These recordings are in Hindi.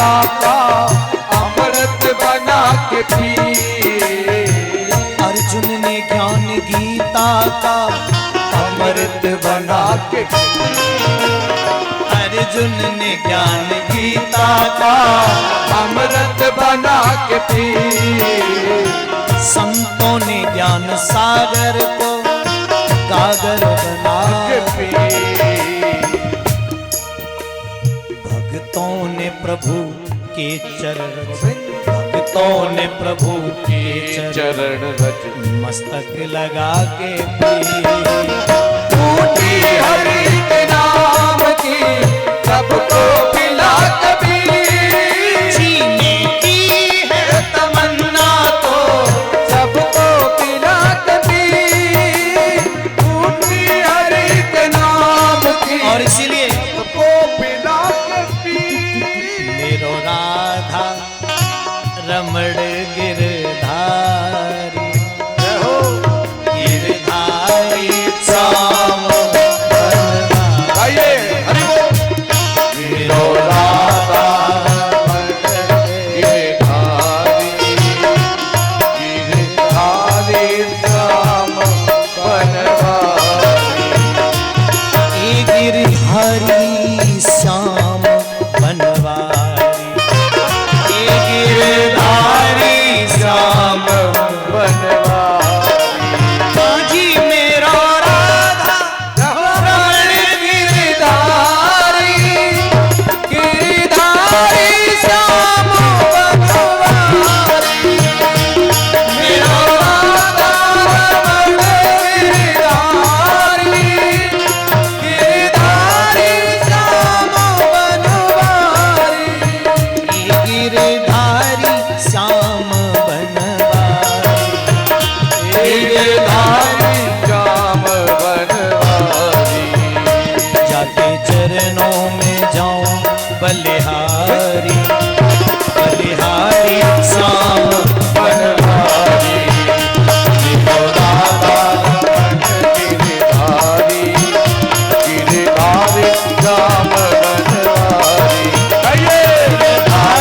गीता का अमृत बना के पी। अर्जुन ने ज्ञान गीता का अमृत बना के पी। अर्जुन ने ज्ञान गीता का अमृत बना के पी। संतों ने ज्ञान सागर को गागर बना के पी। भक्तों ने प्रभु के चरण, भक्तों ने प्रभु के चरण रज मस्तक लगा के पी। टूटी हरि के नाम की सबको पिला कबीर। जीने की है तमन्ना तो सबको पिला कबीर। टूटी हरि के नाम की और इसीलिए सबको पिला कबीर। मेरो राधा रमण गिरधारी, गिरधारी श्याम बनवारी। हरि बोल। मेरो राधा गिरधारी, गिरधारी श्याम बनवारी। गिरधारी श्याम बनवारी, गिरधारी श्याम बनवारी। माझी मेरा राधा रमण गिरधारी, गिरधारी श्याम बनवारी। मेरो राधा रमण गिरधारी, गिरधारी श्याम बनवारी। गिरधारी श्याम बनवारी। गिरधारी श्याम बनवारी। जाके चरणों में जाऊं बलिहारी, बलिहारी श्याम बनवारी। मेरो राधा रमण गिरधारी, गिरधारी श्याम बनवारी। गिरधारी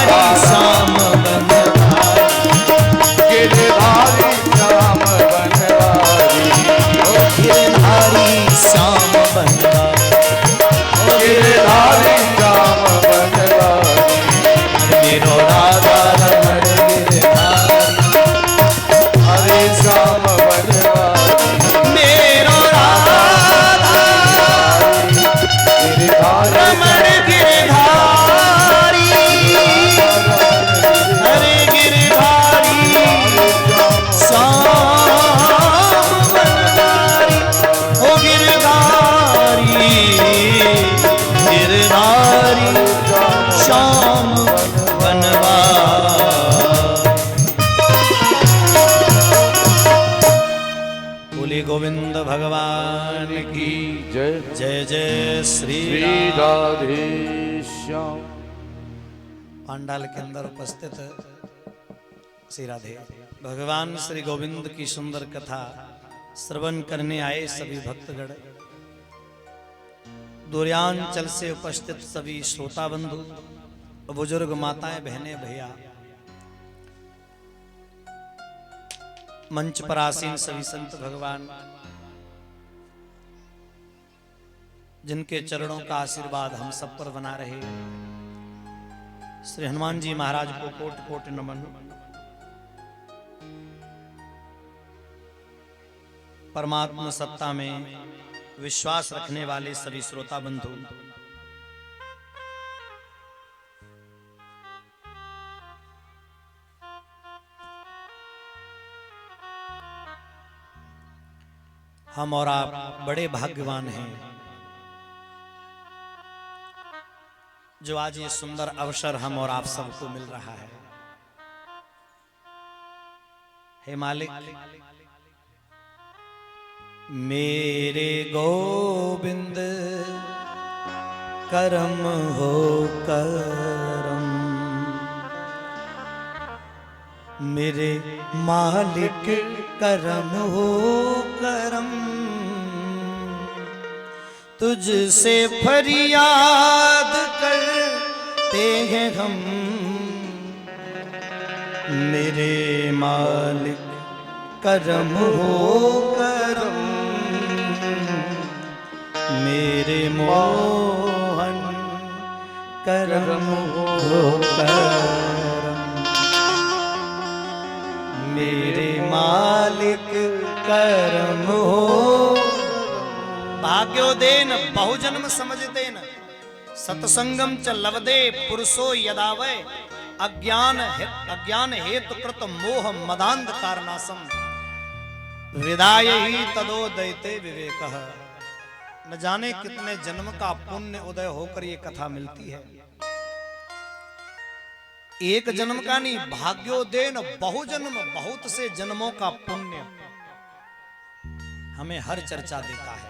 श्याम बनवारी, गिरधारी श्याम बनवारी। गिरधारी श्याम बनवारी। गिरधारी श्याम बनवारी। मेरो राधा रमण गिरधारी, हरे श्याम बनवारी। मेरो राधा गिरधारी रमण गिरधारी, हरे गिरधारी श्याम बनवारी। ओ गिरधारी, गिरधारी श्याम बनवारी। बोले गोविंद भगवान की जय। जय जय श्री श्री राम। राधे श्याम। पांडाल के अंदर उपस्थित श्री राधे भगवान श्री गोविंद की सुंदर कथा श्रवण करने आए सभी भक्तगण, दूरयांचल से उपस्थित सभी श्रोता बंधु, बुजुर्ग माताएं बहनें भैया, मंच पर आसीन सभी संत भगवान, जिनके चरणों का आशीर्वाद हम सब पर बना रहे। श्री हनुमान जी महाराज को कोटि कोटि नमन। परमात्मा सत्ता में विश्वास रखने वाले सभी श्रोता बंधु, हम और आप बड़े भाग्यवान हैं जो आज ये सुंदर अवसर हम और आप सबको मिल रहा है। हे मालिक, मेरे गोविंद करम हो करम, मेरे मालिक करम हो करम, तुझसे फरियाद कर करते हैं हम, मेरे मालिक करम हो करम, मेरे मोहन करम हो करम, मेरे मालिक करम हो। भाग्योदेन बहुजन्म समझतेन सत्संगम च लवदे पुरुषो यदावय, अज्ञान हेतु कृत मोह मदांध कारणासम, विदाय ही तदोदयते विवेकः। न जाने कितने जन्म का पुण्य उदय होकर ये कथा मिलती है। एक जन्म का नहीं, भाग्योदेन बहुजन्म, बहुत से जन्मों का पुण्य हमें हर चर्चा देता है।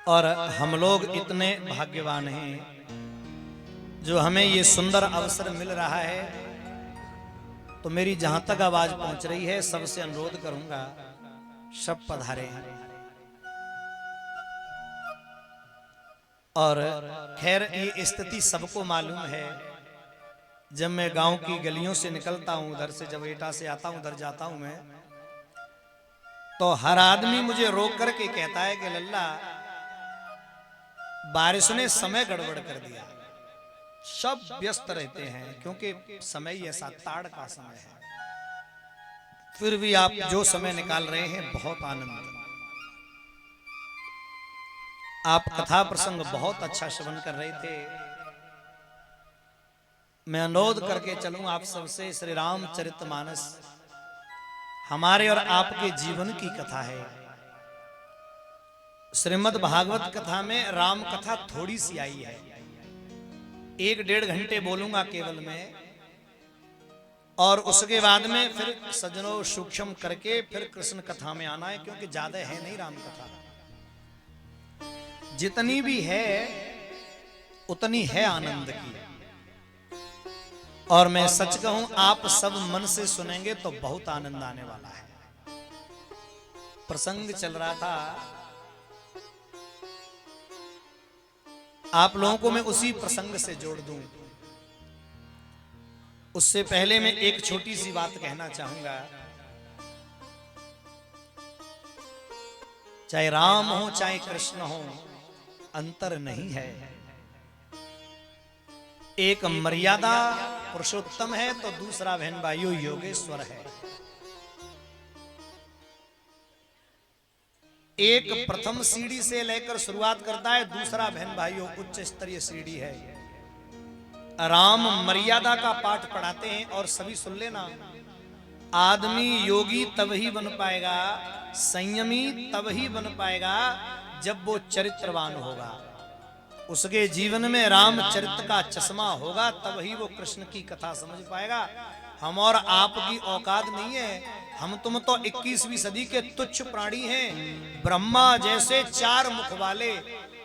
और हम लोग इतने भाग्यवान हैं जो हमें ये सुंदर अवसर मिल रहा है। तो मेरी जहां तक आवाज पहुंच रही है, सबसे अनुरोध करूंगा, सब पधारे। और खैर ये स्थिति सबको मालूम है। जब मैं गांव की गलियों से निकलता हूं, उधर से जब एटा से आता हूं, उधर जाता हूं मैं, तो हर आदमी मुझे रोक करके कहता है कि लल्ला बारिश ने समय गड़बड़ कर दिया। सब व्यस्त रहते हैं क्योंकि समय ऐसा ताड़ का समय है। फिर भी आप जो समय निकाल रहे हैं, बहुत आनंद। आप कथा प्रसंग बहुत अच्छा श्रवण कर रहे थे। मैं अनुरोध करके चलूं आप सबसे, श्री रामचरितमानस हमारे और आपके जीवन की कथा है। श्रीमद् भागवत कथा में राम कथा थोड़ी सी आई है। 1-1.5 घंटे बोलूंगा केवल मैं, और उसके बाद में फिर सज्जनों सूक्ष्म करके फिर कृष्ण कथा में आना है, क्योंकि ज्यादा है नहीं राम कथा। जितनी भी है उतनी है आनंद की। और मैं सच कहूं, आप सब मन से सुनेंगे तो बहुत आनंद आने वाला है। प्रसंग चल रहा था, आप लोगों को मैं उसी प्रसंग से जोड़ दूं। उससे पहले मैं एक छोटी सी बात कहना चाहूंगा। चाहे राम हो चाहे कृष्ण हो, अंतर नहीं है। एक मर्यादा पुरुषोत्तम है तो दूसरा बहन भाइयों योगेश्वर है। एक प्रथम सीढ़ी से लेकर शुरुआत करता है, दूसरा बहन भाइयों उच्च स्तरीय सीढ़ी है। राम मर्यादा का पाठ पढ़ाते हैं, और सभी सुन लेना, आदमी योगी तब ही बन पाएगा, संयमी तब ही बन पाएगा जब वो चरित्रवान होगा। उसके जीवन में रामचरित्र का चश्मा होगा, तब ही वो कृष्ण की कथा समझ पाएगा। हम और आपकी औकात नहीं है। हम तुम तो 21वीं सदी के तुच्छ प्राणी हैं। ब्रह्मा जैसे 4 मुख वाले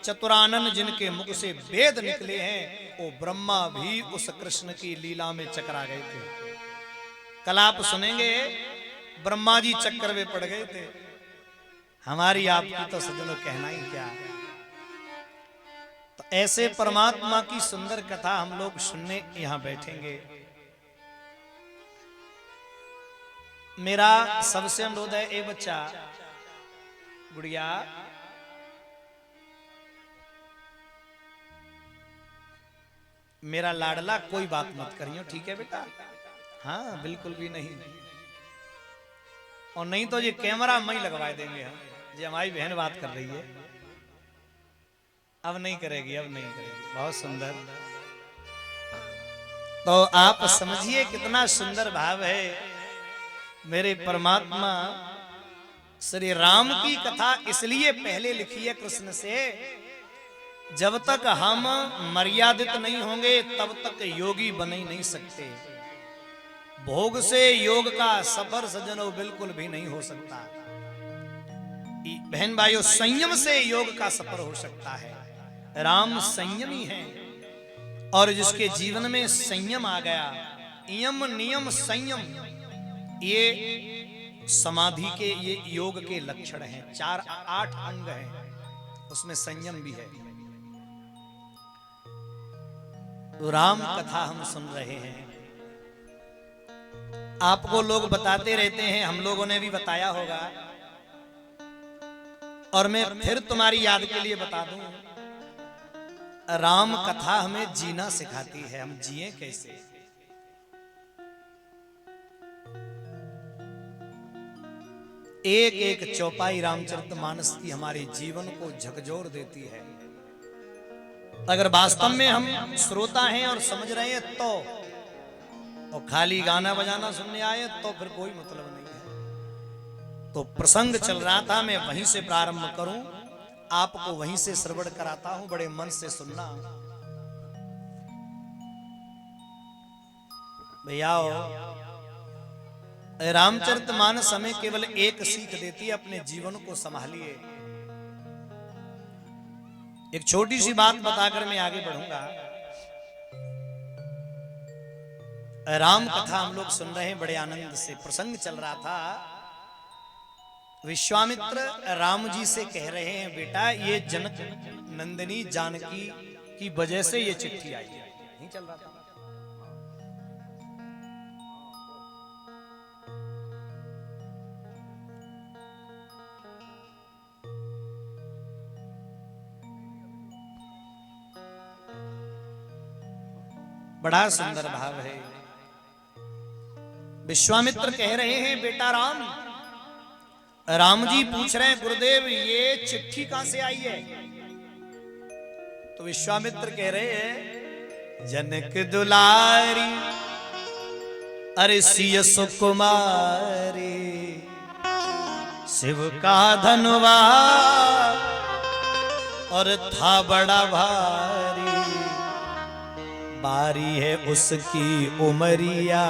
चतुरानन जिनके मुख से वेद निकले हैं, वो ब्रह्मा भी उस कृष्ण की लीला में चकरा गए थे। कल आप सुनेंगे ब्रह्मा जी चक्कर में पड़ गए थे। हमारी आपकी तो सज्जनों कहना ही क्या। तो ऐसे परमात्मा की सुंदर कथा हम लोग सुनने यहां बैठेंगे। मेरा सबसे अनुरोध है, ए बच्चा, गुड़िया, मेरा लाडला, कोई बात मत करियो, ठीक है बेटा? हाँ, बिल्कुल भी नहीं। और नहीं तो ये कैमरा मैं लगवा देंगे हम। ये हमारी बहन बात कर रही है, अब नहीं करेगी, अब नहीं करेगी। बहुत सुंदर। तो आप समझिए कितना सुंदर भाव है। मेरे परमात्मा श्री राम की कथा इसलिए पहले लिखी है कृष्ण से, जब तक हम मर्यादित नहीं होंगे तब तक योगी बन ही नहीं सकते। भोग से योग का सफर सज्जनों बिल्कुल भी नहीं हो सकता। बहन भाइयों, संयम से योग का सफर हो सकता है। राम संयमी है, और जिसके जीवन में संयम आ गया, यम नियम संयम, ये समाधि के, ये योग के लक्षण हैं। 4-8 अंग हैं, उसमें संयम भी है। तो राम कथा हम सुन रहे हैं। आपको लोग बताते रहते हैं, हम लोगों ने भी बताया होगा, और मैं फिर तुम्हारी याद के लिए बता दूं, राम कथा हमें जीना सिखाती है। हम जिए कैसे। एक एक चौपाई रामचरितमानस की हमारे जीवन को झकझोर देती है। अगर वास्तव में हम श्रोता हैं और समझ रहे हैं तो, और खाली गाना बजाना सुनने आए तो फिर कोई मतलब नहीं है। तो प्रसंग चल रहा था, मैं वहीं से प्रारंभ करूं, आपको वहीं से श्रवण कराता हूं, बड़े मन से सुनना। भैया रामचरितमानस हमें केवल एक सीख देती है, अपने जीवन को संभालिए। एक छोटी सी बात बताकर मैं आगे बढ़ूंगा। राम कथा हम लोग सुन रहे हैं बड़े आनंद से। प्रसंग चल रहा था, विश्वामित्र राम जी से कह रहे हैं, बेटा ये जनक नंदिनी जानकी की वजह से ये चिट्ठी आई है। नहीं चल रहा था। बड़ा सुंदर भाव है। विश्वामित्र कह रहे हैं, बेटा राम, राम जी पूछ रहे हैं, गुरुदेव ये चिट्ठी कहां से आई है? तो विश्वामित्र कह रहे हैं, जनक दुलारी अरे सिय सुकुमारी, शिव का धनुवार और था बड़ा भारी, बारी है उसकी उमरिया,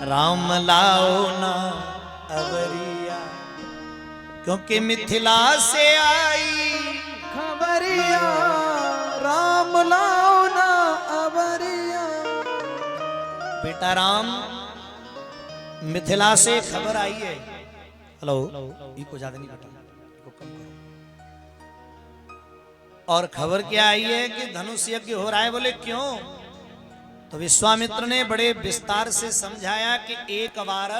राम लाओ ना अवरिया, क्योंकि मिथिला से आई खबरिया, राम लाओ ना अवरिया। बेटा राम, मिथिला से खबर आई है। हेलो, इको ज्यादा नहीं बेटा, इको कम करो। और खबर क्या आई है कि धनुष यज्ञ हो रहा है। बोले क्यों? तो विश्वामित्र ने बड़े विस्तार से समझाया कि एक बार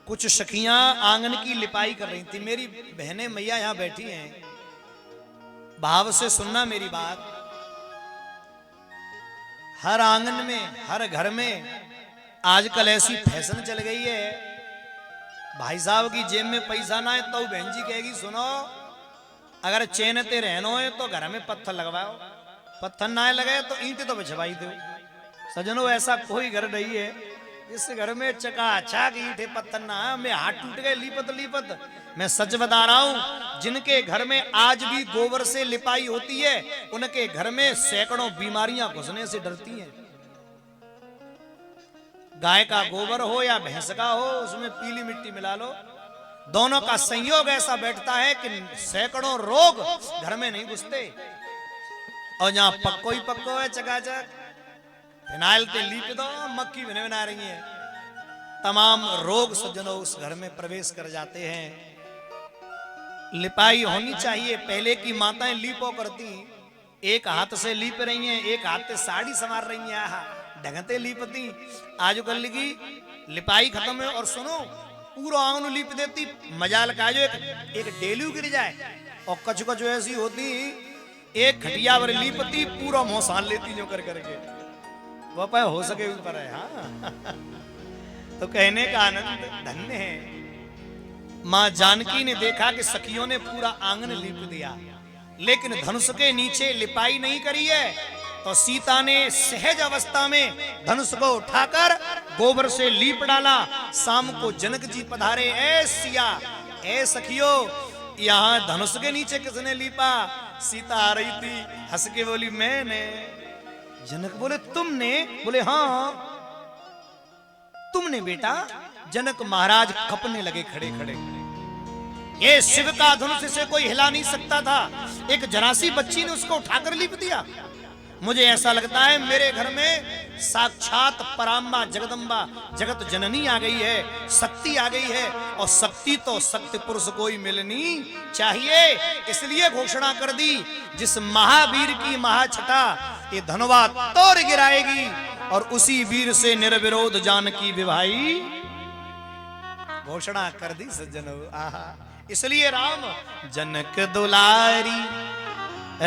कुछ सखियां आंगन की लिपाई कर रही थी। मेरी बहनें मैया यहां बैठी हैं, भाव से सुनना मेरी बात। हर आंगन में, हर घर में आजकल ऐसी फैशन चल गई है, भाई साहब की जेब में पैसा ना है तो बहन जी कहेगी, सुनो अगर चैनते रहनो है तो घर में पत्थर लगवाओ, पत्थर ना लगे तो ईंट तो बिछवाई दो। सजनों, ऐसा कोई घर नहीं है जिस घर में चकाचक ईंटे पत्थर ना है। मैं हाथ टूट गए लीपत लीपत। मैं सच बता रहा हूं, जिनके घर में आज भी गोबर से लिपाई होती है, उनके घर में सैकड़ों बीमारियां घुसने से डरती हैं। गाय का गोबर हो या भैंस का हो, उसमें पीली मिट्टी मिला लो, दोनों का संयोग ऐसा बैठता है कि सैकड़ों रोग घर में नहीं घुसते। और जहां पक्को ही पक्को है, चकाचक फिनाइल ते लीप दो, मक्खी बने बना रही है, तमाम रोग सज्जनों उस घर में प्रवेश कर जाते हैं। लिपाई होनी चाहिए। पहले की माताएं लीपो करती, एक हाथ से लीप रही हैं, एक हाथ से साड़ी संवार रही हैं, ढंगते लीपती। आजकल की लिपाई खत्म है, और सुनो पूरा आंगन लीप देती। मजाल का जो एक डेलू गिर जाए, और कछ कछ ऐसी होती, एक खटिया पर लीपती, पूरा मुंह सान लेती जो कर करके। वो पाए हो सके ऊपर है। हाँ तो कहने का आनंद धन्य है। मां जानकी ने देखा कि सखियों ने पूरा आंगन लीप दिया, लेकिन धनुष के नीचे लिपाई नहीं करी है। तो सीता ने सहज अवस्था में धनुष को उठाकर गोबर से लीप डाला। शाम को जनक जी पधारे, ए सिया, ए सखियो, यहाँ धनुष के नीचे किसने लीपा? सीता आ रही थी, हंस के बोली मैंने। जनक बोले तुमने? बोले हाँ तुमने बेटा। जनक महाराज कपने लगे खड़े खड़े। ये शिव का धनुष से कोई हिला नहीं सकता था, एक जरासी बच्ची ने उसको उठाकर लीप दिया। मुझे ऐसा लगता है मेरे घर में साक्षात पराम्बा जगदम्बा जगत जननी आ गई है, शक्ति आ गई है। और शक्ति तो शक्ति पुरुष कोई मिलनी चाहिए, इसलिए घोषणा कर दी, जिस महावीर की महाछटा ये धनुवा तोड़ गिराएगी और उसी वीर से निर्विरोध जानकी विवाही घोषणा कर दी सज्जनों। आहा, इसलिए राम जनक दुलारी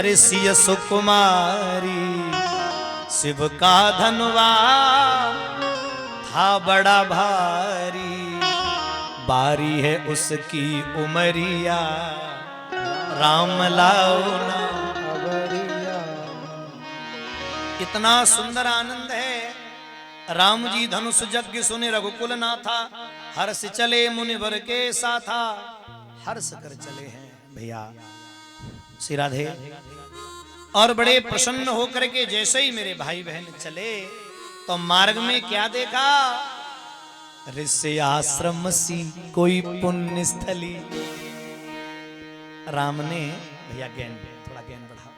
ऋषि सुकुमारी शिव का धनुवा था बड़ा भारी, बारी है उसकी उमरिया राम लाओ ना। इतना सुंदर आनंद है। राम जी धनुष यज्ञ सुने रघुकुल ना था, हर्ष चले मुनिवर के साथा, हर्ष कर चले हैं भैया श्री राधे। और बड़े प्रसन्न होकर के जैसे ही मेरे भाई बहन चले तो मार्ग में क्या देखा, ऋषि आश्रम सी कोई पुण्य स्थली। राम ने भैया ज्ञान थोड़ा ज्ञान बढ़ाओ,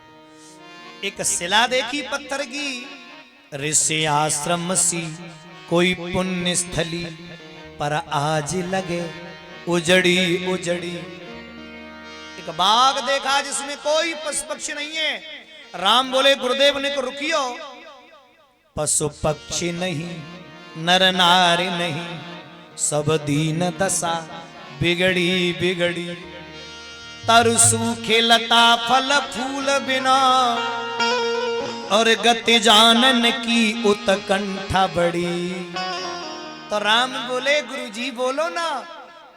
एक शिला देखी पत्थर की, ऋषि आश्रम सी कोई पुण्य स्थली, पर आज लगे उजड़ी उजड़ी। एक बाग देखा जिसमें कोई पशु पक्षी नहीं है। राम बोले गुरुदेव ने को रुकियो, पशु पक्षी नहीं नर नारी नहीं, सब दीन दशा बिगड़ी बिगड़ी, तरु सूखे लता फल फूल बिना, और गति जानन की उत्कंठा बड़ी। तो राम बोले गुरुजी बोलो ना,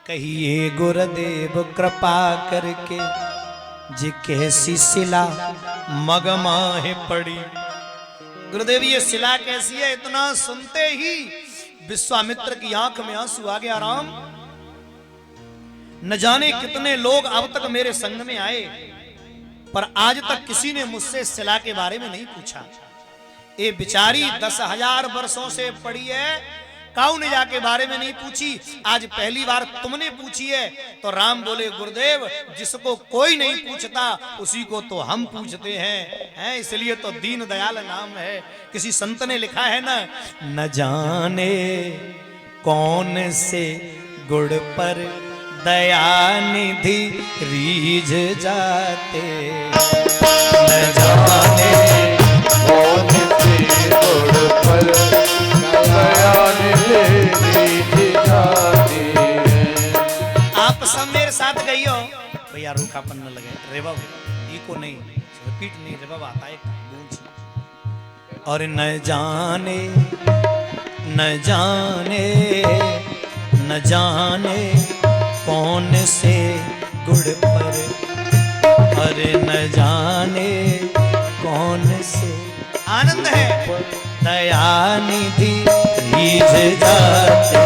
कहिए गुरुदेव कृपा करके, जी कैसी शिला मगमाहे पड़ी। गुरुदेव ये शिला कैसी है? इतना सुनते ही विश्वामित्र की आंख में आंसू आ गया। राम न जाने कितने लोग अब तक मेरे संग में आए, पर आज तक किसी ने मुझसे शिला के बारे में नहीं पूछा। ये बिचारी 10,000 वर्षों से पड़ी है, काऊ ने जाके बारे में नहीं पूछी, आज पहली बार तुमने पूछी है। तो राम बोले गुरुदेव जिसको कोई नहीं पूछता उसी को तो हम पूछते हैं, इसलिए तो दीन दयाल नाम है। किसी संत ने लिखा है ना, न जाने कौन से गुड़ पर दयानिधि रीझ जाते, न जाने कौन से गुड़ पर दयानिधि रीझ जाते हैं। आप सब मेरे साथ गई हो भैया, रूखापन न लगे, रेबब इको नहीं, रिपीट नहीं, रेबब आता है गूंज। और न जाने न जाने न जाने कौन से गुड़ पर, अरे न जाने कौन से आनंद है दयानिधि रीझ जाते,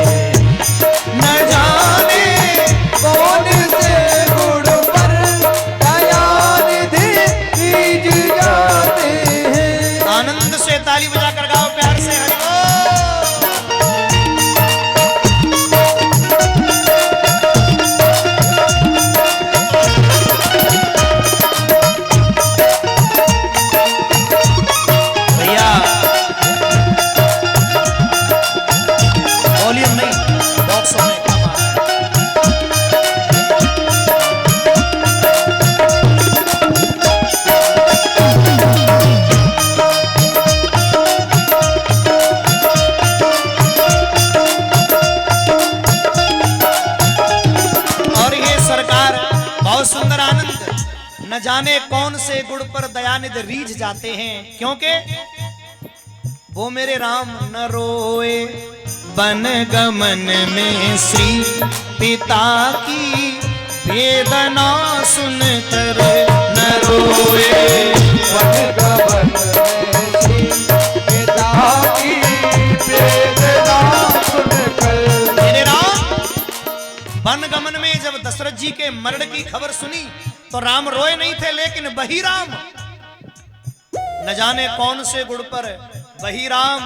न जाने कौन से गुड़ पर दयानिधि रीझ जाते हैं। आनंद से ताली बजाकर गाओ प्यार से हरि बोल। न जाने कौन से गुड़ पर दयानिधि रीझ जाते हैं, क्योंकि वो मेरे राम न रोए वन गमन में श्री पिता की वेदना सुनकर, न रोए वन गमन में श्री पिता की वेदना सुनकर। मेरे राम वन गमन में जब दशरथ जी के मरण की खबर सुनी तो राम रोए नहीं थे, लेकिन वही राम न जाने कौन से गुड़ पर वही राम।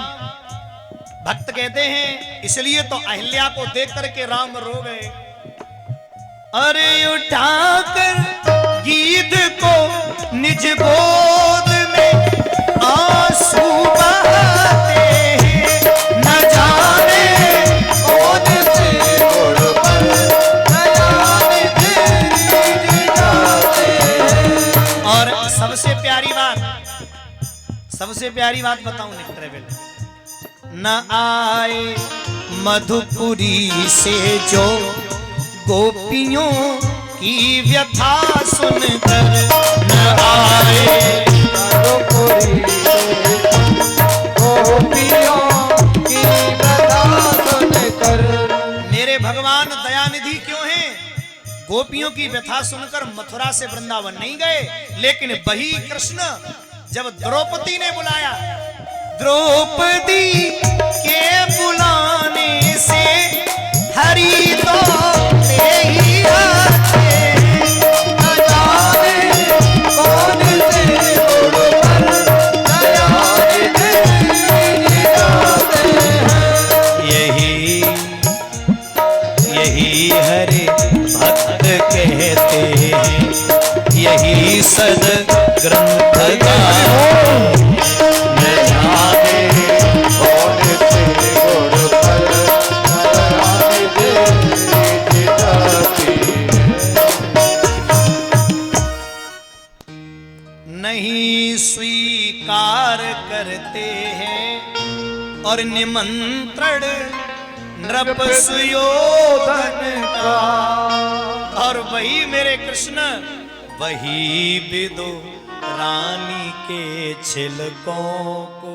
भक्त कहते हैं इसलिए तो अहिल्या को देख करके राम रो गए। अरे उठाकर गीत को निज गोद में आंसू बहाते हैं, न जाने कौन से गुड़ पर दयानिधि रीझ जाते हैं। और सबसे प्यारी बात, सबसे प्यारी बात बताऊं नेक्स्ट ट्रेवल, न आए मधुपुरी से जो गोपियों की व्यथा सुनकर, न आए मधुपुरी गोपियों की व्यथा सुनकर। मेरे भगवान दयानिधि क्यों हैं? गोपियों की व्यथा सुनकर मथुरा से वृंदावन नहीं गए, लेकिन वही कृष्ण जब द्रौपदी ने बुलाया, द्रौपदी के बुलाने से हरि तो ले ही आते, न जाने कौन से गुण पर दया निधि जाते हैं। यही हरि भक्त कहते हैं, यही सद ग्रंथ का न जाने कौन से गुण पर दया निधि जाती नहीं स्वीकार करते हैं और निमंत्रण नृप सुयोधन का। और वही मेरे कृष्ण, वही विदु रानी के छिलकों को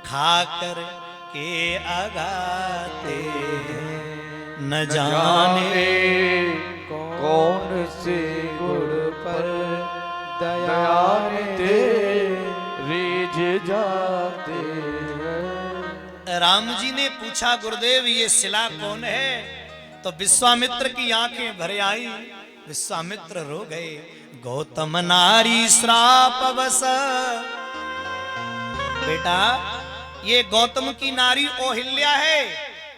खाकर के अगाते हैं, न जाने कौन से गुण पर दया रिझ जाते हैं। राम जी ने पूछा, गुरुदेव ये शिला कौन है? तो विश्वामित्र की आंखें भर आई, विश्वामित्र रो गए। गौतम नारी श्राप बस, बेटा ये गौतम की नारी ओहिल्या है,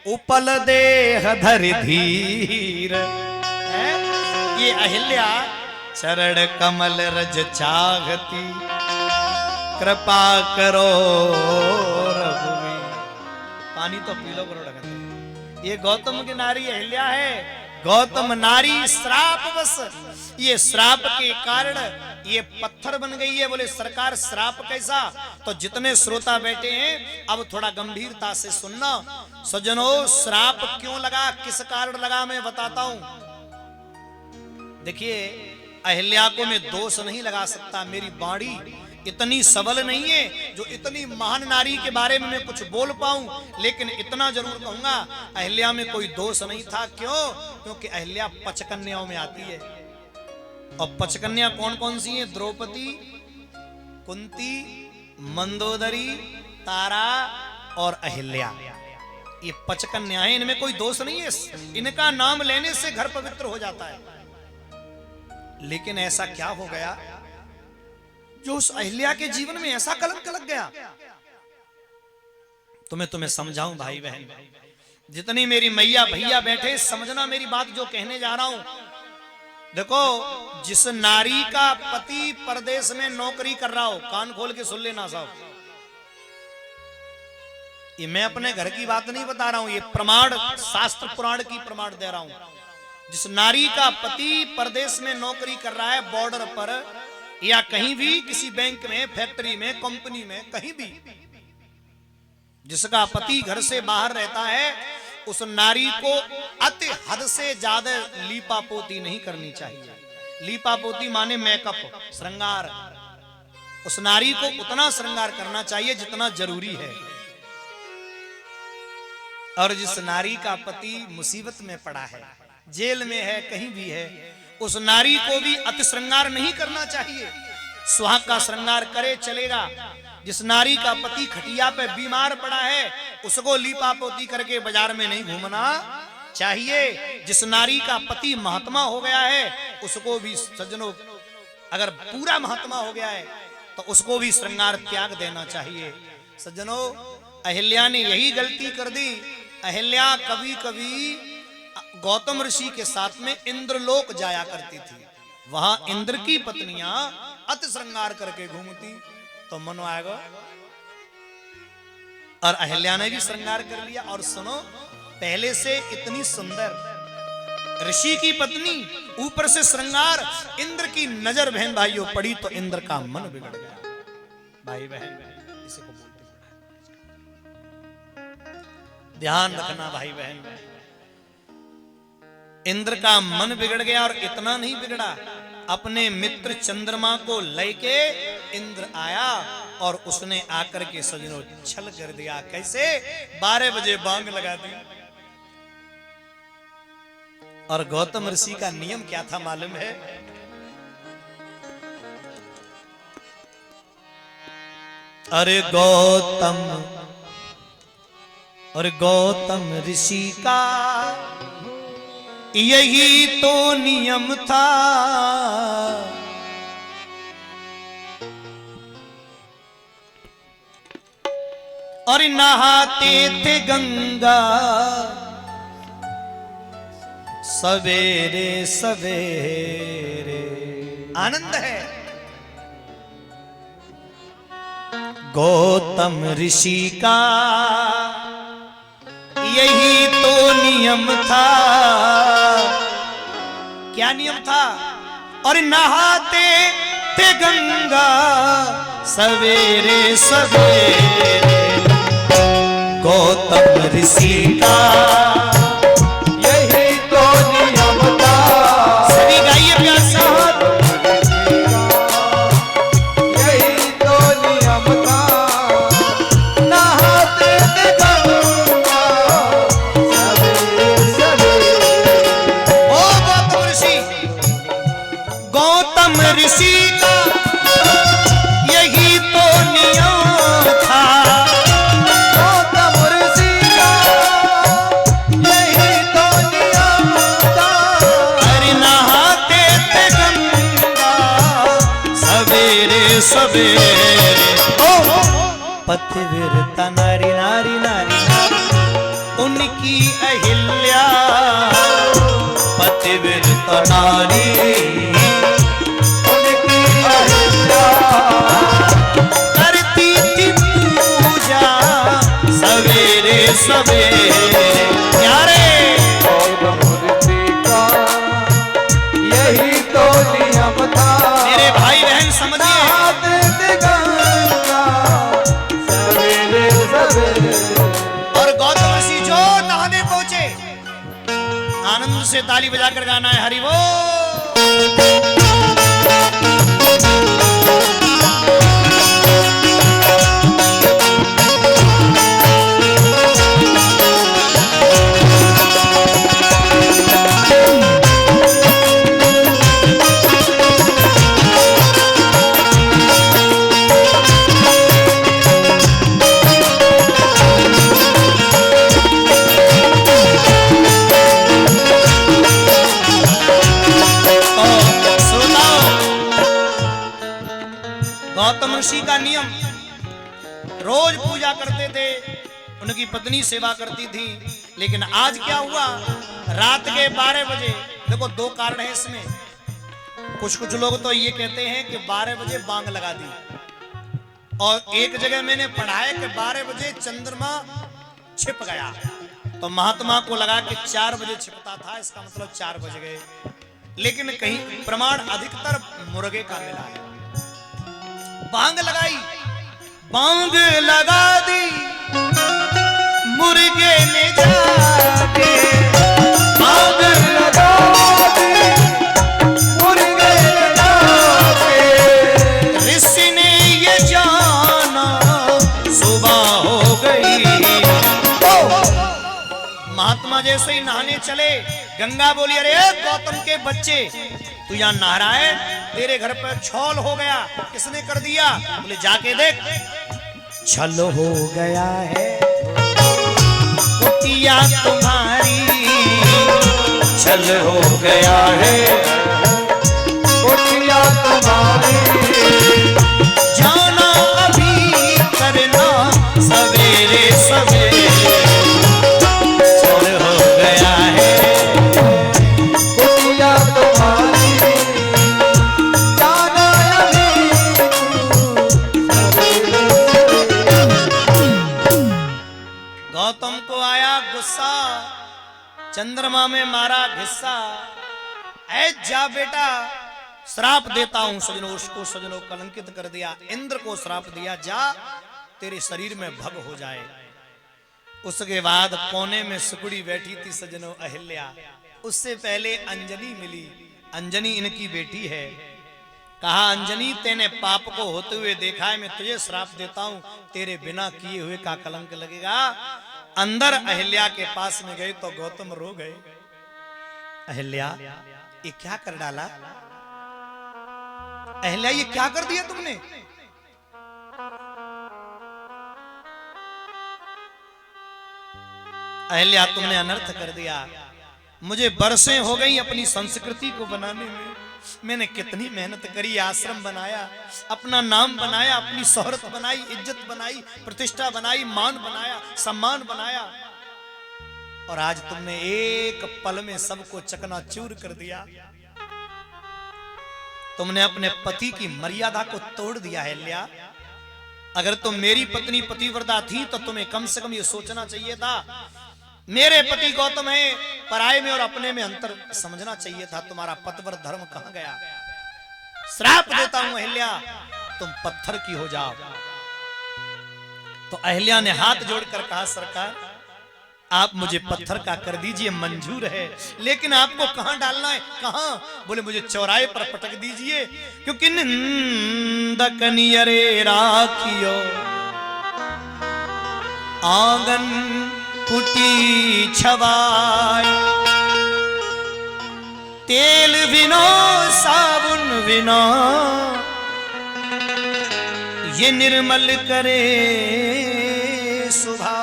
उपल देह धर धीर है। ये अहिल्या चरण कमल रज चाहती, कृपा करो रघुवीर। पानी तो पी लो करो ढंग। ये गौतम की नारी अहिल्या है, गौतम नारी श्राप बस, ये श्राप के कारण ये पत्थर बन गई है। बोले सरकार श्राप कैसा? तो जितने श्रोता बैठे हैं अब थोड़ा गंभीरता से सुनना। सज्जनों श्राप क्यों लगा, किस कारण लगा, मैं बताता हूं। देखिए अहिल्या को मैं दोष नहीं लगा सकता, मेरी बाणी इतनी सबल नहीं है जो इतनी महान नारी के बारे में मैं कुछ बोल पाऊं, लेकिन इतना जरूर कहूंगा अहिल्या में कोई दोष नहीं था। क्यों? क्योंकि अहिल्या पचकन्याओं में आती है। और पचकन्या कौन कौन सी हैं? द्रौपदी, कुंती, मंदोदरी, तारा और अहिल्या, ये पचकन्या है, इनमें कोई दोष नहीं है। इनका नाम लेने से घर पवित्र हो जाता है। लेकिन ऐसा क्या हो गया जो उस अहिल्या के जीवन में ऐसा कलंक लग गया? तुम्हें समझाऊं भाई बहन, जितनी मेरी मैया भैया बैठे समझना मेरी बात जो कहने जा रहा हूं। देखो जिस नारी का पति परदेश में नौकरी कर रहा हो, कान खोल के सुन लेना साहब, ये मैं अपने घर की बात नहीं बता रहा हूं, ये प्रमाण शास्त्र पुराण की प्रमाण दे रहा हूं। जिस नारी का पति परदेश में नौकरी कर रहा है, बॉर्डर पर या कहीं भी, किसी बैंक में, फैक्ट्री में, कंपनी में, कहीं भी, जिसका पति घर से बाहर रहता है, उस नारी को अति हद से ज्यादा लीपापोती नहीं करनी चाहिए। लीपापोती माने मेकअप, श्रृंगार। उस नारी को उतना श्रृंगार करना चाहिए जितना जरूरी है। और जिस नारी का पति मुसीबत में पड़ा है, जेल में है, कहीं भी है, उस नारी को भी अति श्रृंगार नहीं करना चाहिए। सुहाग का श्रृंगार करे चलेगा। जिस नारी का पति खटिया पे बीमार पड़ा है, उसको लीपापोती करके बाजार में नहीं घूमना चाहिए। जिस नारी का पति महात्मा हो गया है, उसको भी सज्जनों, अगर पूरा महात्मा हो गया है तो उसको भी श्रृंगार त्याग देना चाहिए। सज्जनों अहिल्या ने यही गलती कर दी। अहिल्या कभी कभी गौतम ऋषि के साथ में इंद्रलोक जाया करती थी, वहां इंद्र की पत्नियां अति श्रृंगार करके घूमती, तो मनो आएगा। और अहिल्या ने भी श्रृंगार कर लिया। और सुनो, पहले से इतनी सुंदर ऋषि की पत्नी, ऊपर से श्रृंगार, इंद्र की नजर बहन भाइयों पड़ी तो इंद्र का मन बिगड़ गया। भाई बहन इसी को बोलते हैं। ध्यान रखना भाई बहन, इंद्र का मन बिगड़ गया और इतना नहीं बिगड़ा, अपने मित्र चंद्रमा को लेके इंद्र आया और उसने आकर के सजनों छल कर दिया। कैसे? 12 बजे बांग लगा दी। और गौतम ऋषि का नियम क्या था मालूम है? अरे गौतम ऋषि का यही तो नियम था, और नहाते थे गंगा सवेरे सवेरे। आनंद है। गौतम ऋषि का यही तो नियम था। क्या नियम था? और नहाते थे गंगा सवेरे सवेरे। गौतम ऋषि का यही तो नियम था। सभी गाइए प्यार से। यही तो नियम था। नहाते थे गंगा सवेरे सवेरे। ओ गौतम ऋषि, गौतम ऋषि का यही तो नियम था। गौतम ऋषि का यही तो नियम था। अरे नहाते थे गंगा सवेरे सवेरे। पतिव्रता नारी नारी नारी उनकी अहिल्या, पतिव्रता नारी उनकी अहिल्या करती थी पूजा सवेरे सवेरे। प्यारे गौतम ऋषि का यही तो नियम था। मेरे भाई बहन समझिए, नहाते थे गंगा सवेरे सवेरे। और गौतम ऋषि जो नहाने पहुंचे, आनंद से ताली बजाकर गाना है हरि बोल। गौतम ऋषि का नियम, रोज पूजा करते थे, उनकी पत्नी सेवा करती थी। लेकिन आज क्या हुआ? रात के 12 बजे, देखो दो कारण है इसमें। कुछ लोग तो ये कहते हैं कि 12 बजे बांग लगा दी, और एक जगह मैंने पढ़ा है कि 12 बजे चंद्रमा छिप गया, तो महात्मा को लगा कि 4 बजे छिपता था, इसका मतलब 4 बज गए। लेकिन कहीं प्रमाण अधिकतर मुर्गे का मिला है। बांग लगाई, बांग लगा दी मुर्गे ने जाके, बांग लगा दी मुर्गे ने जाके। ऋषि ने ये जाना सुबह हो गई। महात्मा जैसे ही नहाने चले, गंगा बोली अरे गौतम के बच्चे तू यहाँ नहा रहा है, तेरे घर पर छल हो गया। किसने कर दिया? बोले जाके देख, छल हो गया है कुटिया तुम्हारी, छल हो गया है कुटिया तुम्हारी। जाना अभी करना सवेरे सवेरे, छल हो गया है कुटिया तुम्हारी। जाना अभी सवेरे सवेरे। गौतम को आया गुस्सा, चंद्रमा में मारा घिस्सा। ऐ जा बेटा, श्राप देता हूं सजनों, उसको सजनों कलंकित कर दिया, इंद्र को श्राप दिया, जा तेरे शरीर में भग हो जाए। उसके बाद कोने में सुकुड़ी बैठी थी सजनो अहिल्या, उससे पहले अंजनी मिली। अंजनी इनकी बेटी है। कहा अंजनी तेने पाप को होते हुए देखा है, मैं तुझे श्राप देता हूं, तेरे बिना किए हुए का कलंक लगेगा। अंदर अहिल्या के पास में गए तो गौतम रो गए। अहिल्या ये क्या कर डाला? अहिल्या ये क्या कर दिया तुमने? अहिल्या तुमने अनर्थ कर दिया। मुझे बरसें हो गई अपनी संस्कृति को बनाने में। मैंने कितनी मेहनत करी, आश्रम बनाया, अपना नाम बनाया, अपनी शोहरत बनाई, इज्जत बनाई, प्रतिष्ठा बनाई, मान बनाया, सम्मान बनाया, और आज तुमने एक पल में सबको चकनाचूर कर दिया। तुमने अपने पति की मर्यादा को तोड़ दिया है अहिल्या। अगर तुम मेरी पत्नी पतिव्रता थी तो तुम्हें कम से कम ये सोचना चाहिए था, मेरे पति गौतम है, पराये में और अपने में अंतर समझना चाहिए था। तुम्हारा पतिव्रत धर्म कहां गया? श्राप देता हूं अहिल्या, तुम पत्थर की हो जाओ। तो अहिल्या ने हाथ जोड़कर कहा सरकार आप मुझे पत्थर का कर दीजिए, मंजूर है, लेकिन आपको कहां डालना है? कहां? बोले मुझे चौराहे पर पटक दीजिए, क्योंकि निंदक नियरे राखियो आंगन कुटी छवाय, तेल बिना साबुन बिना ये निर्मल करे सुभा।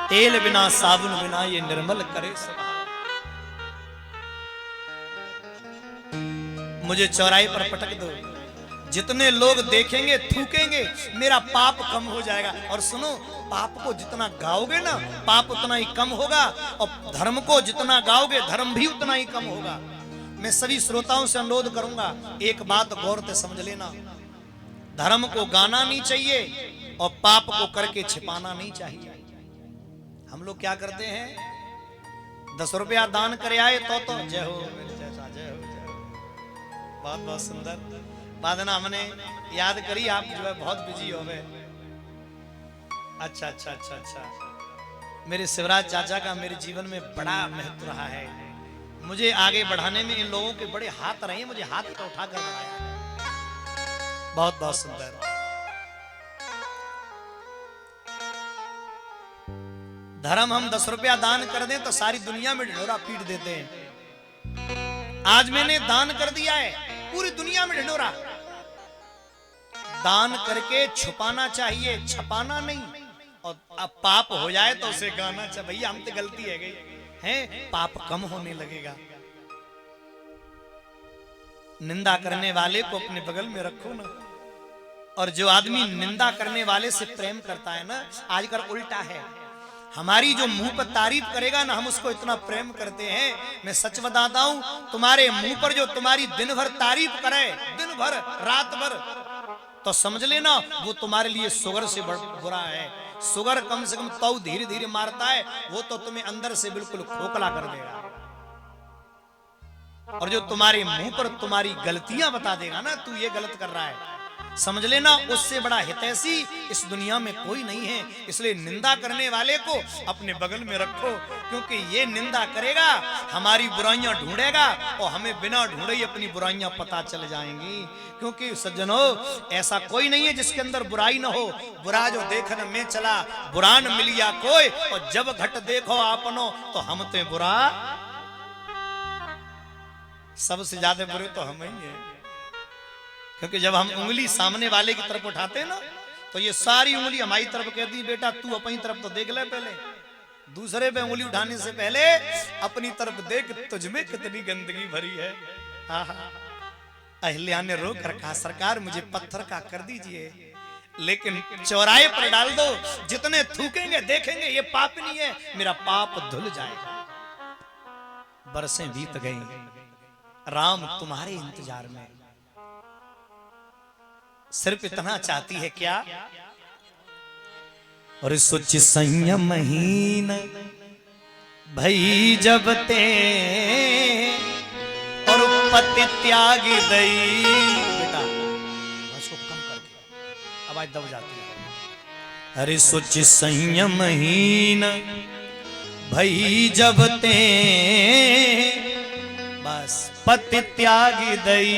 तेल बिना साबुन बिना ये निर्मल करे सुभा। मुझे चौराहे पर पटक दो, जितने लोग देखेंगे थूकेंगे, मेरा पाप कम हो जाएगा। और सुनो, पाप को जितना गाओगे ना पाप उतना ही कम होगा, और धर्म को जितना गाओगे धर्म भी उतना ही कम होगा। मैं सभी श्रोताओं से अनुरोध करूंगा, एक बात गौर से समझ लेना, धर्म को गाना नहीं चाहिए और पाप को करके छिपाना नहीं चाहिए। हम लोग क्या करते हैं, 10 रुपया दान करे आए तो जय हो मेरे जैसा, जय हो जय हो, बहुत बहुत सुंदर बात ना। हमने याद करी, आप जो है बहुत बिजी हो गए। अच्छा अच्छा अच्छा अच्छा, मेरे शिवराज चाचा का मेरे जीवन में बड़ा महत्व रहा है। मुझे आगे बढ़ाने में इन लोगों के बड़े हाथ रहे, मुझे हाथ का उठाकर बढ़ाया है। बहुत बहुत सुंदर। धर्म हम 10 रुपया दान कर दें तो सारी दुनिया में ढिंढोरा पीट देते हैं। आज मैंने दान कर दिया है, पूरी दुनिया में ढिंढोरा। दान करके छुपाना चाहिए, छपाना नहीं। और अब पाप हो जाए तो उसे गाना चाहिए, भैया हमसे गलती है गई है, पाप कम होने लगेगा। निंदा करने वाले को अपने बगल में रखो ना। और जो आदमी निंदा करने वाले से प्रेम करता है ना, आजकल उल्टा है, हमारी जो मुंह पर तारीफ करेगा ना, हम उसको इतना प्रेम करते हैं। मैं सच बताता हूं, तुम्हारे मुंह पर जो तुम्हारी दिन भर तारीफ करे, दिन भर रात भर, तो समझ लेना वो तुम्हारे लिए शुगर से बुरा है। शुगर कम से कम तो धीरे धीरे मारता है, वो तो तुम्हें अंदर से बिल्कुल खोखला कर देगा। और जो तुम्हारे मुंह पर तुम्हारी गलतियां बता देगा ना, तू ये गलत कर रहा है, समझ लेना उससे बड़ा हितैषी इस दुनिया में कोई नहीं है। इसलिए निंदा करने वाले को अपने बगल में रखो, क्योंकि ये निंदा करेगा, हमारी बुराइयां ढूंढेगा, और हमें बिना ढूंढे ही अपनी बुराइयां पता चल जाएंगी। क्योंकि सज्जनों, ऐसा कोई नहीं है जिसके अंदर बुराई ना हो। बुरा जो देखने में चला, बुरा न मिलिया कोई, और जब घट देखो आपनो तो हम ते बुरा, सबसे ज्यादा बुरे तो हम ही हैं। क्योंकि जब हम उंगली सामने वाले की तरफ उठाते हैं ना, तो ये सारी उंगली हमारी तरफ कहती है, बेटा तू अपनी तरफ तो देख ले, पहले दूसरे पे उंगली उठाने से पहले अपनी तरफ देख, तुझमें कितनी गंदगी भरी है। हाँ हाँ, अहिल्या ने रो कर कहा सरकार मुझे पत्थर का कर दीजिए, लेकिन चौराहे पर डाल दो, जितने थूकेंगे देखेंगे ये पाप नहीं है, मेरा पाप धुल जाएगा। बरसें बीत गई, राम तुम्हारे इंतजार में, सिर्फ इतना चाहती है क्या? और सोच संयमहीन भई जब ते और पति त्यागी दई, बेटा इसको कम कर दे, आवाज दब जाती है। अरे सोच संयमहीन भई जब ते बस पति त्यागी दई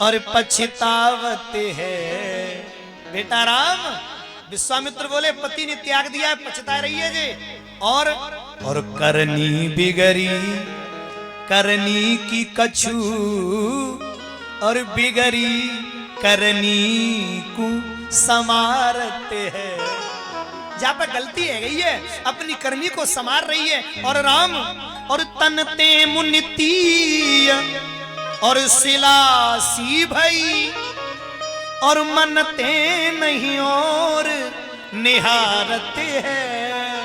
और पछतावते है। बेटा राम, विश्वामित्र बोले पति ने त्याग दिया है, पछता रही है जे। और करनी बिगड़ी करनी की कछु और बिगड़ी करनी को समारते है। जहां पर गलती है गई है अपनी करनी को संवार रही है। और राम और तनते मुनितीय और सिलासी भई और मनते नहीं और निहारते हैं।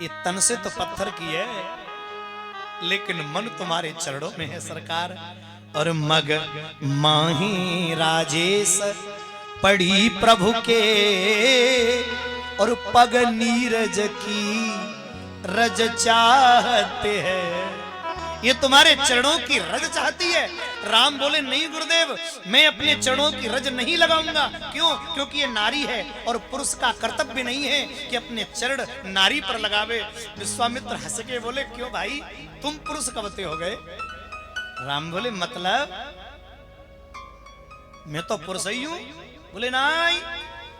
ये तन से तो पत्थर की है लेकिन मन तुम्हारे चरणों में है सरकार। और मग माही राजेश पड़ी प्रभु के और पग नीरज की रज चाहते हैं। ये तुम्हारे चरणों की रज चाहती है। राम बोले नहीं गुरुदेव, मैं अपने चरणों की रज नहीं लगाऊंगा। क्यों? क्योंकि ये नारी है और पुरुष का कर्तव्य नहीं है कि अपने चरण नारी पर लगावे। विश्वामित्र हंस के बोले क्यों भाई, तुम पुरुष कबते हो गए? राम बोले मतलब मैं तो पुरुष ही हूं। बोले नहीं,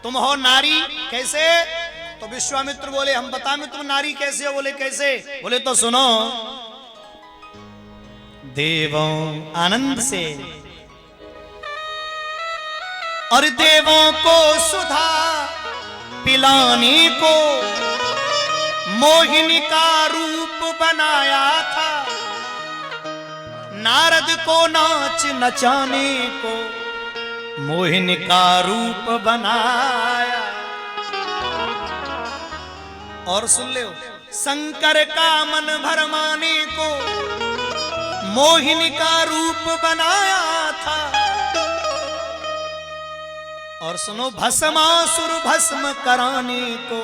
तुम हो नारी। कैसे? तो विश्वामित्र बोले हम बताएं तुम नारी कैसे हो? बोले कैसे? बोले तो सुनो। देवों आनंद से और देवों को सुधा पिलाने को मोहिनी का रूप बनाया था। नारद को नाच नचाने को मोहिनी का रूप बनाया। और सुन ले, शंकर का मन भरमाने को मोहिनी का रूप बनाया था। और सुनो, भस्मासुर भस्म कराने को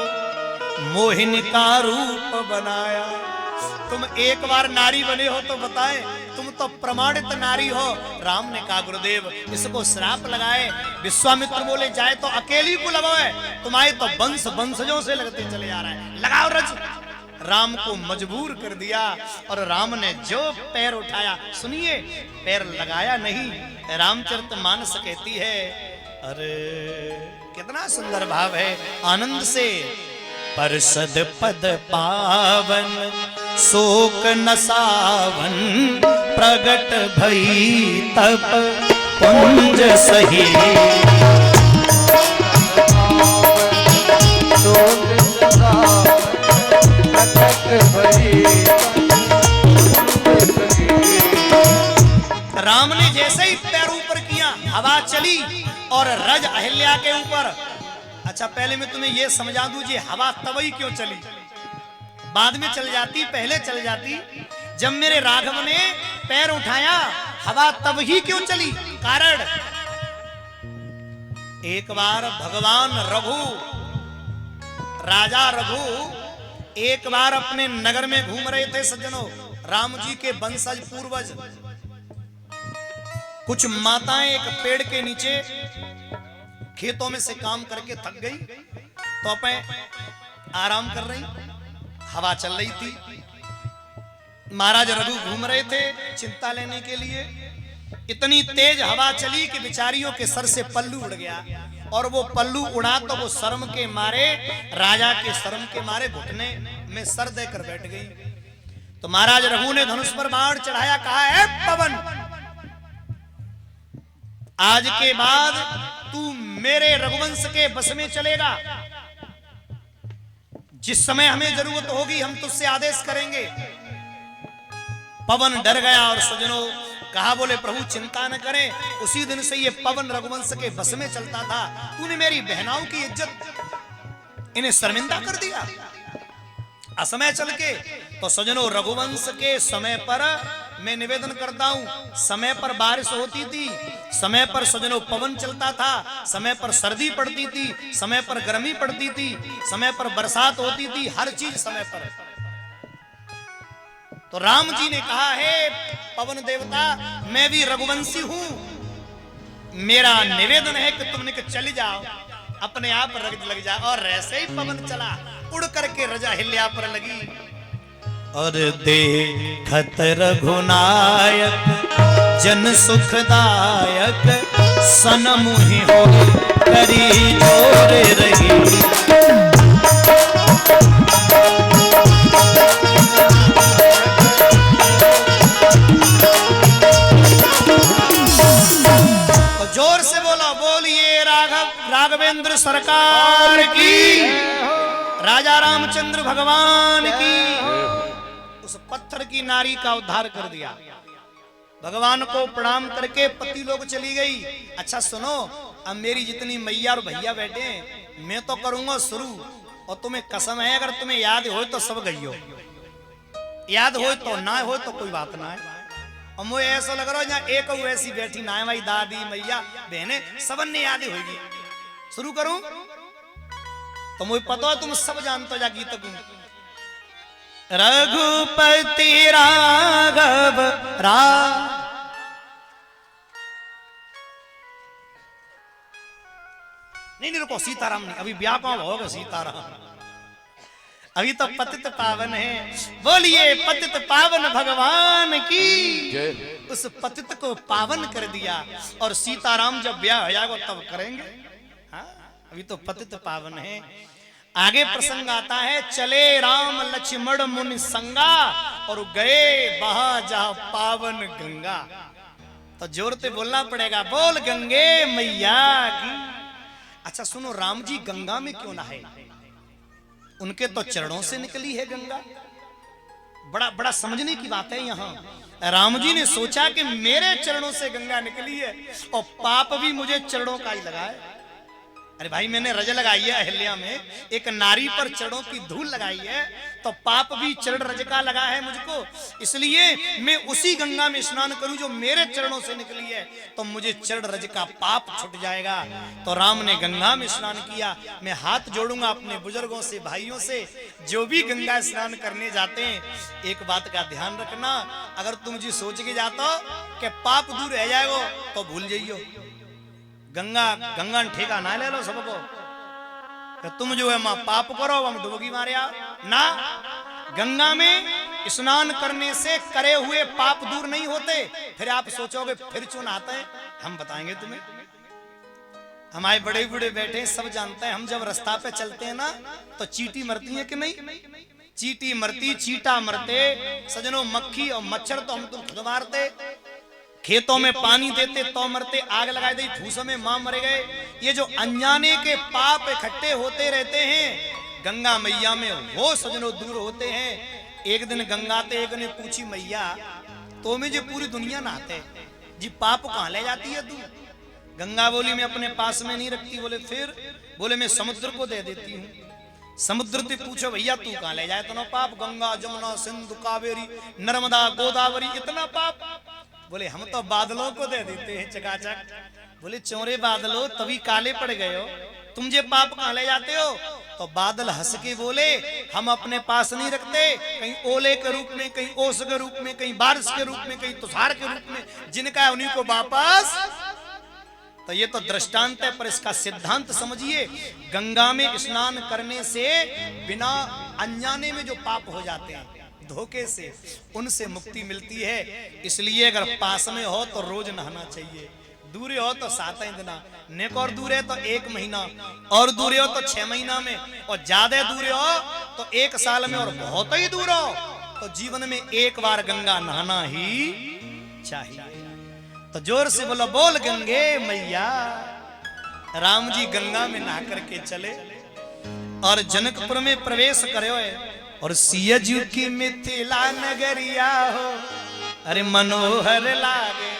मोहिनी का रूप बनाया। तुम एक बार नारी बने हो तो बताएं, तुम तो प्रमाणित नारी हो। राम ने कहा गुरुदेव इसको श्राप लगाए। विश्वामित्र बोले जाए तो अकेली को लगाए, तुम्हारे तो वंश वंशजों से लगते चले जा रहा है, लगाओ रज। राम को मजबूर कर दिया और राम ने जो पैर उठाया, सुनिए पैर लगाया नहीं। रामचरितमानस कहती है, अरे कितना सुंदर भाव है आनंद से। परसद पद पावन शोक नसावन प्रगट भई तप कुंज सही। राम ने जैसे ही पैर ऊपर किया हवा चली और रज अहिल्या के ऊपर। अच्छा पहले मैं तुम्हें यह समझा दूं जी हवा तभी क्यों चली, बाद में चल जाती, पहले चल जाती। जब मेरे राघव ने पैर उठाया हवा तब ही क्यों चली? कारण एक बार भगवान रघु, राजा रघु एक बार अपने नगर में घूम रहे थे सज्जनों। राम जी के वंशज पूर्वज कुछ माताएं एक पेड़ के नीचे खेतों में से काम करके थक गई तो अपने आराम कर रही, हवा चल रही थी। महाराज रघु घूम रहे थे चिंता लेने के लिए। इतनी तेज हवा चली कि बिचारियों के सर से पल्लू उड़ गया और वो पल्लू उड़ा तो वो शर्म के मारे, राजा के शर्म के मारे घुटने में सर देकर बैठ गई। तो महाराज रघु ने धनुष पर बाण चढ़ाया, कहा है पवन आज के बाद तू मेरे रघुवंश के बस में चलेगा। जिस समय हमें जरूरत होगी हम तुझसे आदेश करेंगे। पवन डर गया और सज्जनों कहा, बोले प्रभु चिंता न करें, उसी दिन से ये पवन रघुवंश के बस में चलता था। तूने मेरी बहनाओं की इज्जत इन्हें शर्मिंदा कर दिया असमय चल के। तो सज्जनों रघुवंश के समय पर मैं निवेदन करता हूं, समय पर बारिश होती थी, समय पर सज्जनों पवन चलता था, समय पर सर्दी पड़ती थी, समय पर गर्मी पड़ती थी, समय पर बरसात होती थी, हर चीज समय पर। तो राम जी ने कहा है पवन देवता मैं भी रघुवंशी हूं, मेरा निवेदन है कि तुमने के चली जाओ, अपने आप रगड़ लग जाओ। और ऐसे ही पवन चला, उड़ करके रजा हिल्या पर लगी। और देखत रघुनायक जन सुखदायक, सनमुहि हो करी जोर रही। तो जोर से बोलो, बोलिए राघवेंद्र सरकार की, राजा रामचंद्र भगवान की। उस पत्थर की नारी का उद्धार कर दिया। भगवान को प्रणाम करके पति लोग चली गई। अच्छा सुनो, अब मेरी जितनी मैया और भैया बैठे हैं, मैं तो करूंगा शुरू, और तुम्हें कसम है अगर तुम्हें याद हो तो सब गई हो, याद हो तो ना हो तो कोई बात ना है। और मुझे ऐसा लग रहा है यहाँ एक ऐसी बैठी ना है भाई, दादी मैया बहने सबन ने याद होगी। शुरू करूं तो मुझे पता है तुम सब जानते हो। जा गीत को रघुपति राघव नहीं रुको, सीताराम नहीं, अभी ब्याह कौन होगा, सीताराम अभी तो पतित पावन है। बोलिए पतित पावन भगवान की। उस पतित को पावन कर दिया, और सीताराम जब ब्याह हो जाएगा तब करेंगे। हाँ, अभी तो पतित पावन है। आगे प्रसंग आता है, चले राम लक्ष्मण मुनि संगा, और गए बहा जहा पावन गंगा। तो जोर से बोलना पड़ेगा, बोल गंगे मैया की। अच्छा सुनो, राम जी गंगा में क्यों नहाए? उनके तो चरणों से निकली है गंगा। बड़ा बड़ा समझने की बात है यहाँ। राम जी ने सोचा कि मेरे चरणों से गंगा निकली है, और पाप भी मुझे चरणों का ही लगा है। अरे भाई मैंने रज लगाई है अहिल्या में, एक नारी पर चरणों की धूल लगाई है, तो पाप भी चरण रज का लगा है मुझको। इसलिए मैं उसी गंगा में स्नान करूं जो मेरे चरणों से निकली है, तो मुझे चरण रज का पाप छूट जाएगा। तो राम ने गंगा में स्नान किया। मैं हाथ जोड़ूंगा अपने बुजुर्गों से, भाइयों से, जो भी गंगा स्नान करने जाते हैं, एक बात का ध्यान रखना, अगर तुम जी सोच के जाते हो कि पाप दूर रह जाएगा तो भूल जाइयो। गंगा ठेका ना ले लो सबको कि तुम जो है मां पाप करो, हम डुबकी मारे आओ ना। गंगा में स्नान करने से करे हुए पाप दूर नहीं होते। फिर आप सोचोगे फिर क्यों नहाते हैं, हम बताएंगे तुम्हें। हमारे बड़े बूढ़े बैठे सब जानते हैं, हम जब रास्ता पे चलते हैं ना तो चींटी मरती है कि नहीं? चींटी मरती, चींटा मरते, सजनों मक्खी और मच्छर तो हम तुम खुद मारते। खेतों में पानी देते तो मरते, आग लगा दी फूसों में मां मरे गए। ये जो अनजाने के पाप इकट्ठे होते रहते हैं, गंगा मैया में वो सजनों दूर होते हैं। एक दिन गंगा ते एक ने पूछी, मैया तो में जो पूरी दुनिया नहाते जी, पाप कहाँ ले जाती है तू? गंगा बोली मैं अपने पास में नहीं रखती। बोले फिर? बोले मैं समुद्र को दे देती हूँ। समुद्र से पूछो भैया तू कहाँ ले जाए इतना पाप? गंगा जमुना सिंधु कावेरी नर्मदा गोदावरी, इतना पाप? बोले हम तो बादलों को दे देते हैं चकाचक। बोले चोरे बादलों तभी काले पड़ गए हो, तुम जे पाप कहाँ ले जाते हो? तो बादल हंस के बोले हम अपने पास नहीं रखते, कहीं ओले के रूप में, कहीं ओस के रूप में, कहीं बारिश के रूप में, कहीं तुषार के रूप में, जिनका है उन्हीं को वापस। तो ये तो दृष्टांत है, पर इसका सिद्धांत समझिए। गंगा में स्नान करने से बिना अनजाने में जो पाप हो जाते हैं धोखे से, उनसे मुक्ति मिलती है। इसलिए अगर पास में हो तो रोज नहाना चाहिए, दूर हो तो 7 दिन, नेक और दूर है तो 1 महीना, और दूर हो तो 6 महीना में, और ज्यादा दूर हो तो 1 साल में, और बहुत ही दूर हो तो जीवन में 1 बार गंगा नहाना ही चाहिए। तो जोर से बोलो, बोल गंगे मैया। राम जी गंगा में नहा करके चले और जनकपुर में प्रवेश करे। और सिया जी की मिथिला नगरिया हो, अरे मनोहर लागे।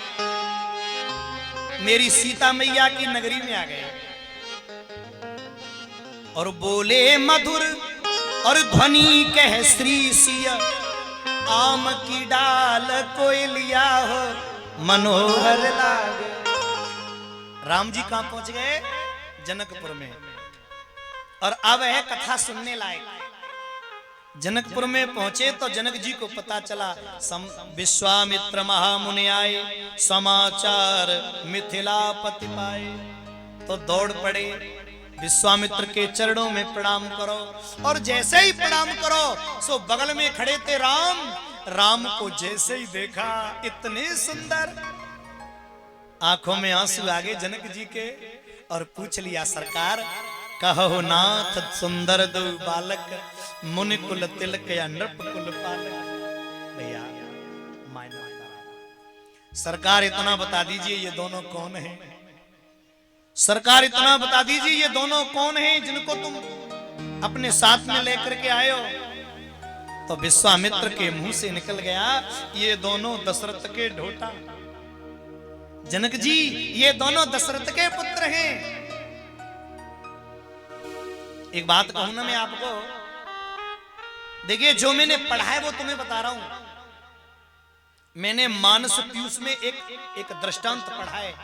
मेरी सीता मैया की नगरी में आ गए और बोले मधुर और ध्वनि कह श्री सिया, आम की डाल कोयलिया हो मनोहर लागे। राम जी कहां पहुंच गए? जनकपुर में। और अब है कथा सुनने लायक। जनकपुर में पहुंचे तो जनक जी को पता चला विश्वामित्र महामुनि आए, समाचार मिथिलापति पाए। तो दौड़ पड़े, विश्वामित्र के चरणों में प्रणाम करो। और जैसे ही प्रणाम करो सो बगल में खड़े थे राम। राम को जैसे ही देखा, इतने सुंदर, आंखों में आंसू आ गए जनक जी के। और पूछ लिया, सरकार कहो नाथ सुंदर दो बालक, मुनि कुल तिलक या नृप कुल पालक। भैया मायना सरकार इतना बता दीजिए ये दोनों कौन हैं? सरकार इतना बता दीजिए ये दोनों कौन हैं जिनको तुम अपने साथ में लेकर के आए हो? तो विश्वामित्र के मुंह से निकल गया, ये दोनों दशरथ के ढोटा। जनक जी ये दोनों दशरथ के पुत्र हैं। एक बात कहूं ना मैं आपको, देखिए जो मैंने पढ़ा है वो तुम्हें बता रहा हूं। मैंने मानस पीयूष में एक दृष्टांत पढ़ा है।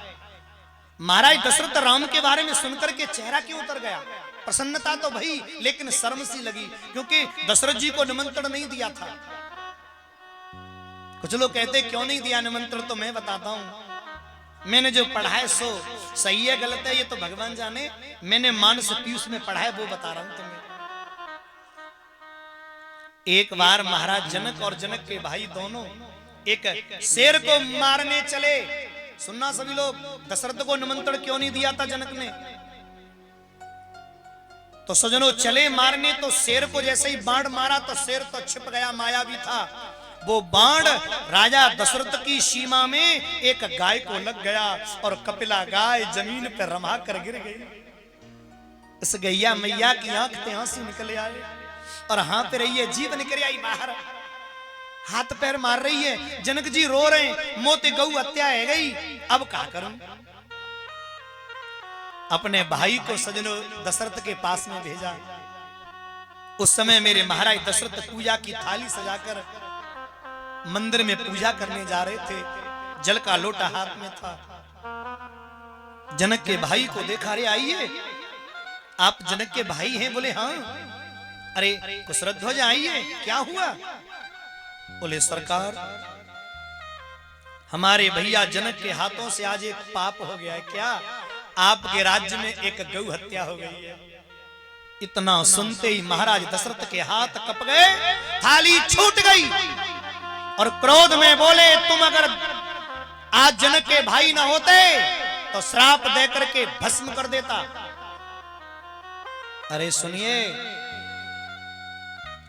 महाराज दशरथ राम के बारे में सुनकर के चेहरा क्यों उतर गया? प्रसन्नता तो भई, लेकिन शर्म सी लगी, क्योंकि दशरथ जी को निमंत्रण नहीं दिया था। कुछ लोग कहते क्यों नहीं दिया निमंत्रण, तो मैं बताता हूं। मैंने जो पढ़ा है सो सही है गलत है ये तो भगवान जाने। मैंने मानस पीयूष में पढ़ा है वो बता रहा हूं तुम्हें। एक बार महाराज जनक और जनक के भाई दोनों एक शेर को मारने चले। सुनना सभी लोग, दशरथ को निमंत्रण क्यों नहीं दिया था जनक ने? तो सजनों चले मारने, तो शेर को जैसे ही बाण मारा तो शेर तो छिप गया, मायावी था। वो बाण राजा दशरथ की सीमा में एक गाय को लग गया और कपिला गाय जमीन पर रमा कर गिर गई। इस गैया मैया की आंख से आंसू निकल आए और हाथ रही है, जीभ निकल आई बाहर, हाथ पैर मार रही है। जनक जी रो रहे हैं, मोती गऊ हत्या है गई, अब क्या करूं? अपने भाई को सजनों दशरथ के पास में भेजा। उस समय मेरे महाराज दशरथ पूजा की थाली सजाकर मंदिर में पूजा करने जा रहे थे। जल का लोटा हाथ में था। जनक के भाई को देखा, अरे आइए, आप जनक के भाई हैं? बोले हाँ। अरे कुशध्वज आइए, क्या हुआ? बोले सरकार हमारे भैया जनक के हाथों से आज एक पाप हो गया है। क्या? आपके राज्य में एक गौ हत्या हो गई है। इतना सुनते ही महाराज दशरथ के हाथ कप गए, थाली छूट गई और क्रोध में बोले, तुम अगर आज जनक के भाई ना होते तो श्राप दे करके भस्म कर देता। अरे सुनिए,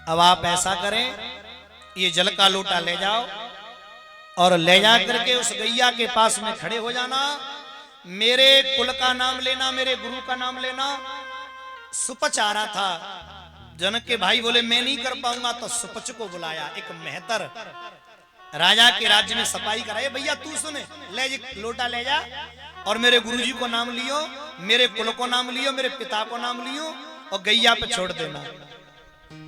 अब आप ऐसा करें, ये जल का लोटा ले जाओ और ले जा करके उस गैया के पास में खड़े हो जाना, मेरे कुल का नाम लेना, मेरे गुरु का नाम लेना। सुपच आ रहा था। जनक के भाई बोले मैं नहीं कर पाऊंगा, तो सुपच को बुलाया। एक मेहतर राजा के राज्य में सफाई कराए, भैया तू सुने, ले लोटा ले जा और मेरे गुरुजी को नाम लियो, मेरे कुल को नाम लियो, मेरे पिता को नाम लियो और गैया पे छोड़ देना।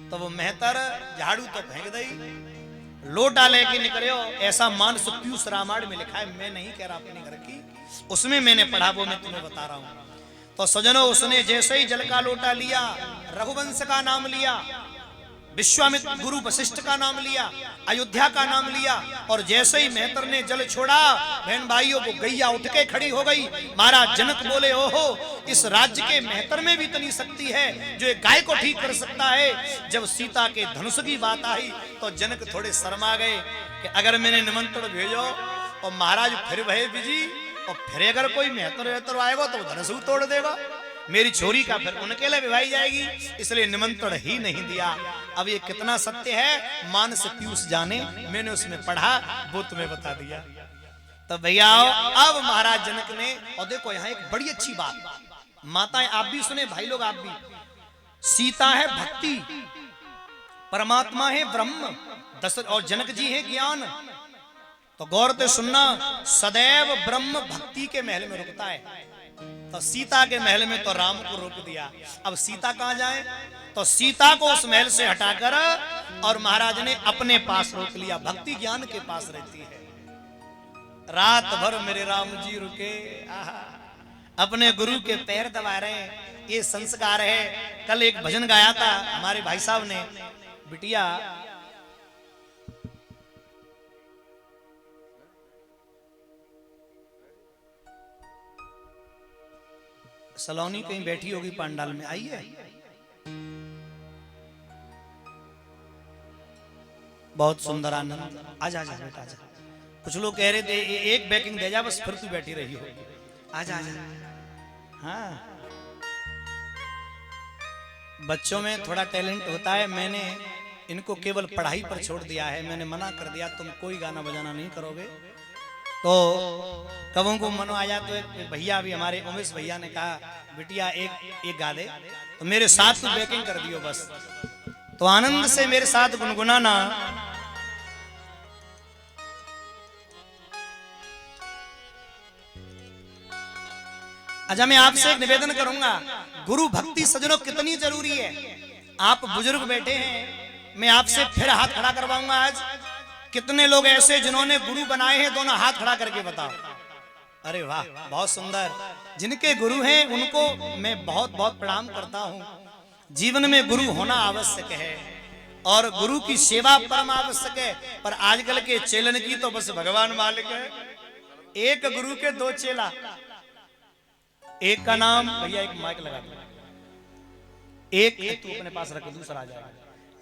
तो वो मेहतर झाड़ू तो फेंक दई, लोटा लेके निकलो। ऐसा मानस पीयूष रामायण में लिखा है, मैं नहीं कह रहा अपने घर की, उसमें मैंने पढ़ा, वो मैं तुम्हें बता रहा हूं। तो सजनों उसने जैसे ही जल का लोटा लिया, रघुवंश का नाम लिया, विश्वामित्र गुरु वशिष्ठ का नाम लिया, अयोध्या का नाम लिया, और जैसे ही मेहतर ने जल छोड़ा, बहन भाइयों को गैया उठ के खड़ी हो गई। महाराज जनक बोले, ओहो, इस राज्य के मेहतर में भी इतनी शक्ति है जो एक गाय को ठीक कर सकता है। जब सीता के धनुष की बात आई तो जनक थोड़े शर्मा गए कि अगर मैंने निमंत्रण भेजो और महाराज फिर भय बिजी, और फिर अगर कोई मेहतर आएगा तो धनुष तोड़ देगा, मेरी छोरी का फिर उनके लिए विवाही जाएगी, इसलिए निमंत्रण ही नहीं दिया। अब ये कितना सत्य है मानस पीयूष जाने, मैंने उसमें पढ़ा, वो तुम्हें बता दिया। तो भैया अब महाराज जनक ने, और देखो यहाँ एक बड़ी अच्छी बात, माताएं आप भी सुने, भाई लोग आप भी, सीता है भक्ति, परमात्मा है ब्रह्म, दशरथ और जनक जी है ज्ञान। तो गौर से सुनना, सदैव ब्रह्म भक्ति के महल में रुकता है। तो सीता के महल में तो राम को रोक दिया, अब सीता कहां जाए? तो सीता को उस महल से हटाकर और महाराज ने अपने पास रोक लिया। भक्ति ज्ञान के पास रहती है। रात भर मेरे राम जी रुके, अपने गुरु के पैर दबा रहे हैं, ये संस्कार है। कल एक भजन गाया था हमारे भाई साहब ने, बिटिया सलोनी कहीं बैठी होगी पंडाल में, आइए। बहुत सुंदर आनंद, आजा आजा बेटा आजा। कुछ लोग कह रहे थे एक बैकिंग दे जा बस, फिर तू बैठी रही हो, आजा आजा। हाँ, बच्चों में थोड़ा टैलेंट होता है। मैंने इनको केवल पढ़ाई पर छोड़ दिया है। मैंने मना कर दिया तुम कोई गाना बजाना नहीं करोगे। तो कबों को मनो आया तो एक भैया भी हमारे उमेश भैया ने कहा बिटिया एक गा दे, तो मेरे साथ तू बैकिंग कर दियो बस। तो आनंद से मेरे साथ गुनगुनाना। अच्छा, मैं आपसे एक निवेदन करूंगा, गुरु भक्ति सजनों कितनी जरूरी है। आप बुजुर्ग बैठे हैं, मैं आपसे फिर हाथ खड़ा करवाऊंगा। आज कितने लोग ऐसे जिन्होंने गुरु बनाए हैं, दोनों हाथ खड़ा करके बताओ। अरे वाह, बहुत सुंदर। जिनके गुरु हैं उनको मैं बहुत बहुत प्रणाम करता हूं। जीवन में गुरु होना आवश्यक है और गुरु की सेवा परम आवश्यक है। पर आजकल के चेलन की तो बस भगवान मालिक है। एक गुरु के दो चेला, एक का नाम, भैया एक माइक लगा दो, एक तू अपने पास रख, दूसरा आ जाएगा।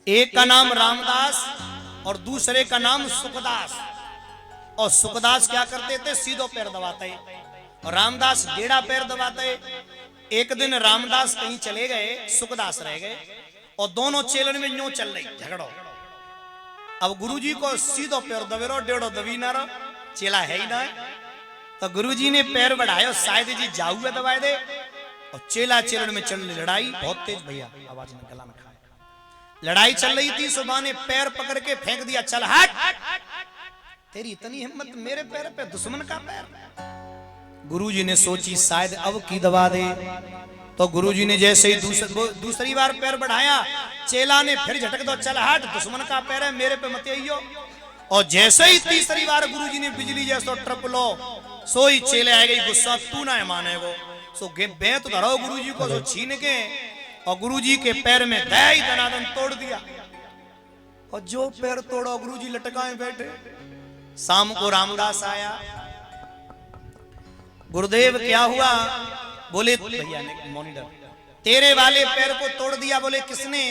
एक का नाम रामदास और दूसरे का नाम सुखदास। और सुखदास क्या करते थे, सीधो पैर दबाते और रामदास टेढ़ा पैर दबाते। एक दिन रामदास कहीं चले गए, सुखदास रह गए और दोनों चेलन में यूं चल रही झगड़ो। अब गुरुजी को सीधो पैर दबेरो, टेढ़ो दबी ना रो, चेला है ही ना। तो गुरुजी ने पैर बढ़ाया, शायद जी जाऊए दबाए दे और चेला चेलन में चल रही लड़ाई। बहुत तेज भैया, आवाज में गला में खाए। लड़ाई चल रही थी, सुबह ने पैर पकड़ के फेंक दिया, चल हट, तेरी इतनी हिम्मत, मेरे पैर पे दुश्मन का पैर। गुरुजी ने सोची शायद अब की दबा दे। तो गुरुजी ने जैसे ही दूसरी बार पैर बढ़ाया, चेला ने फिर झटक दो, चल हट, दुश्मन का पैर है, मेरे पे मत आइयो। और जैसे ही तीसरी बार गुरुजी ने बिजली जैसो ट्रप लो, सोई चेले आ गई गुस्सा, तू ना माने वो सो बे तो धरो गुरुजी को, छीन के और गुरुजी के पैर में दही दनादन तोड़ दिया। और जो पैर तोड़ो गुरुजी लटकाए बैठे। शाम को रामदास आया, गुरुदेव क्या हुआ? बोले भैया ने मॉनिटर, तेरे वाले पैर को तोड़ दिया। बोले किसने?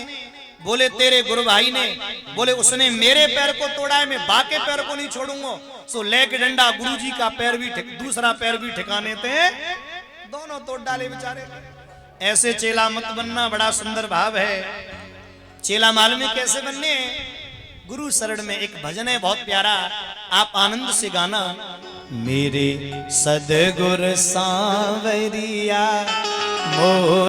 बोले तेरे गुरु भाई ने। बोले उसने मेरे पैर को तोड़ा है, मैं बाके पैर को नहीं छोड़ूंगा। सो लेके डंडा गुरुजी का पैर भी दूसरा पैर भी ठिकाने थे, दोनों तोड़ डाले बेचारे। ऐसे चेला मत बनना, बड़ा सुंदर भाव है। चेला मालूम है कैसे बनने? गुरु शरण में एक भजन है बहुत प्यारा, आप आनंद से गाना। मेरे सदगुरु सांवरिया मो